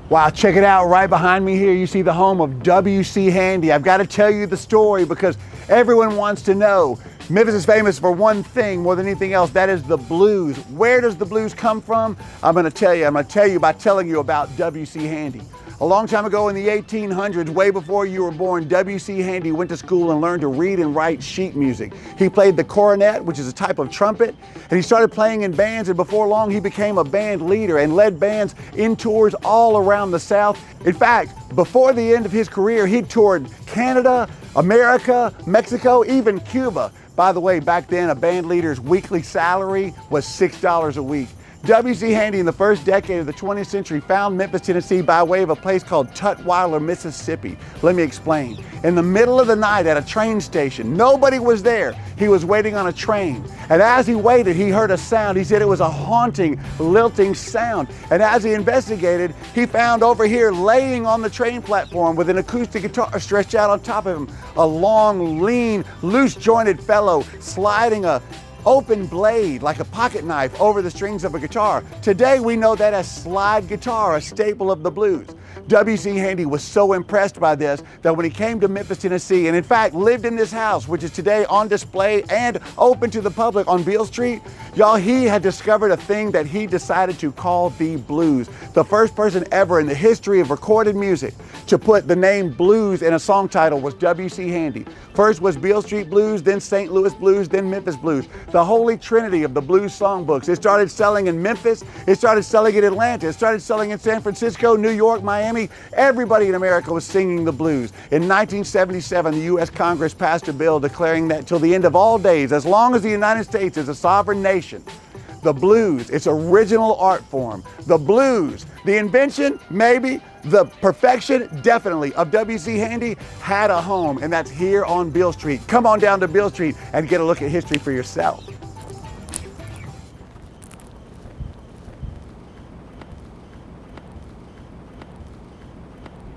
Wow, check it out. Right behind me here, you see the home of W.C. Handy. I've got to tell you the story because everyone wants to know. Memphis is famous for one thing more than anything else. That is the blues. Where does the blues come from? I'm going to tell you by telling you about W.C. Handy. A long time ago in the 1800s, way before you were born, W.C. Handy went to school and learned to read and write sheet music. He played the cornet, which is a type of trumpet, and he started playing in bands, and before long he became a band leader and led bands in tours all around the South. In fact, before the end of his career, he toured Canada, America, Mexico, even Cuba. By the way, back then a band leader's weekly salary was $6 a week. W.C. Handy in the first decade of the 20th century found Memphis, Tennessee by way of a place called Tutwiler, Mississippi. Let me explain. In the middle of the night at a train station, nobody was there. He was waiting on a train. And as he waited, he heard a sound. He said it was a haunting, lilting sound. And as he investigated, he found over here, laying on the train platform with an acoustic guitar stretched out on top of him, a long, lean, loose-jointed fellow sliding a open blade like a pocket knife over the strings of a guitar. Today we know that as slide guitar, a staple of the blues. W.C. Handy was so impressed by this that when he came to Memphis, Tennessee, and in fact lived in this house, which is today on display and open to the public on Beale Street, y'all, he had discovered a thing that he decided to call the blues. The first person ever in the history of recorded music to put the name blues in a song title was W.C. Handy. First was Beale Street Blues, then St. Louis Blues, then Memphis Blues. The holy trinity of the blues songbooks. It started selling in Memphis, it started selling in Atlanta, it started selling in San Francisco, New York, Miami. Everybody in America was singing the blues. In 1977, the U.S. Congress passed a bill declaring that till the end of all days, as long as the United States is a sovereign nation, the blues, its original art form, the blues, the invention, maybe, the perfection, definitely, of W.C. Handy had a home, and that's here on Beale Street. Come on down to Beale Street and get a look at history for yourself.